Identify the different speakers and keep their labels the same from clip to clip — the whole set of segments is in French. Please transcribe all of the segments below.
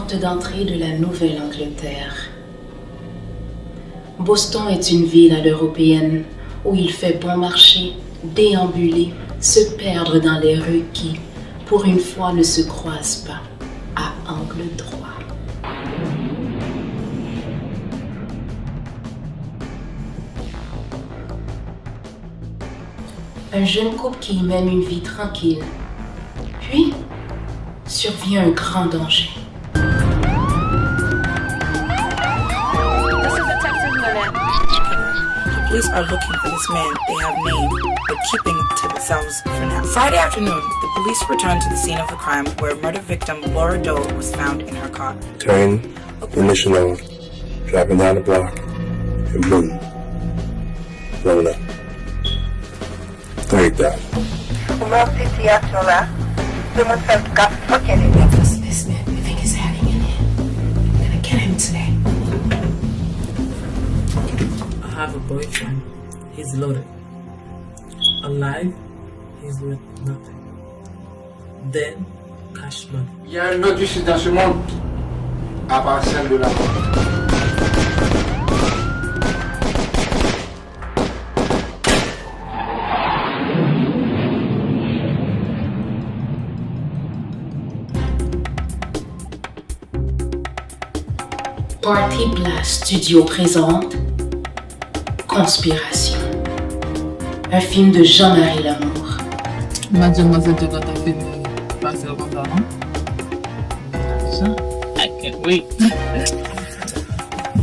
Speaker 1: porte d'entrée de la Nouvelle-Angleterre. Boston est une ville à l'européenne où il fait bon marché, déambuler, se perdre dans les rues qui, pour une fois, ne se croisent pas à angle droit. Un jeune couple qui y mène une vie tranquille. Puis, survient un grand danger.
Speaker 2: The police are looking for this man they have named, but keeping it to themselves for now. Friday afternoon, the police returned to the scene of the crime where murder victim Laura Doe was found in her car.
Speaker 3: Turn, ignition on, driving down the block, and boom, blown up. 30,000.
Speaker 1: This man, we think is hiding in here. I'm gonna get him today.
Speaker 4: I have a boyfriend. He's loaded. Alive, he's worth nothing. Then, cash money.
Speaker 5: Il y a une autre justice dans ce monde, à part celle de la mort.
Speaker 1: Party Blast Studio présente Conspiration, un film de Jean-Marie Lamour.
Speaker 4: Mademoiselle de notre film passer avant ça, non? I can't wait.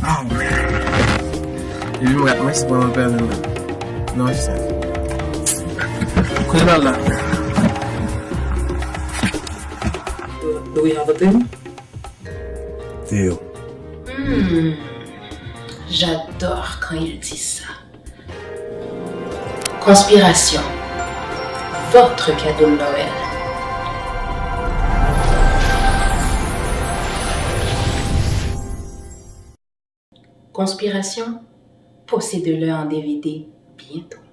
Speaker 6: Oh, il lui regarde, moi c'est pas mon père de moi. Non, je sais. Quoi là?
Speaker 4: Do we have a thing?
Speaker 3: Deal.
Speaker 1: J'adore quand il dit ça. Conspiration, votre cadeau de Noël. Conspiration, possédez-le en DVD bientôt.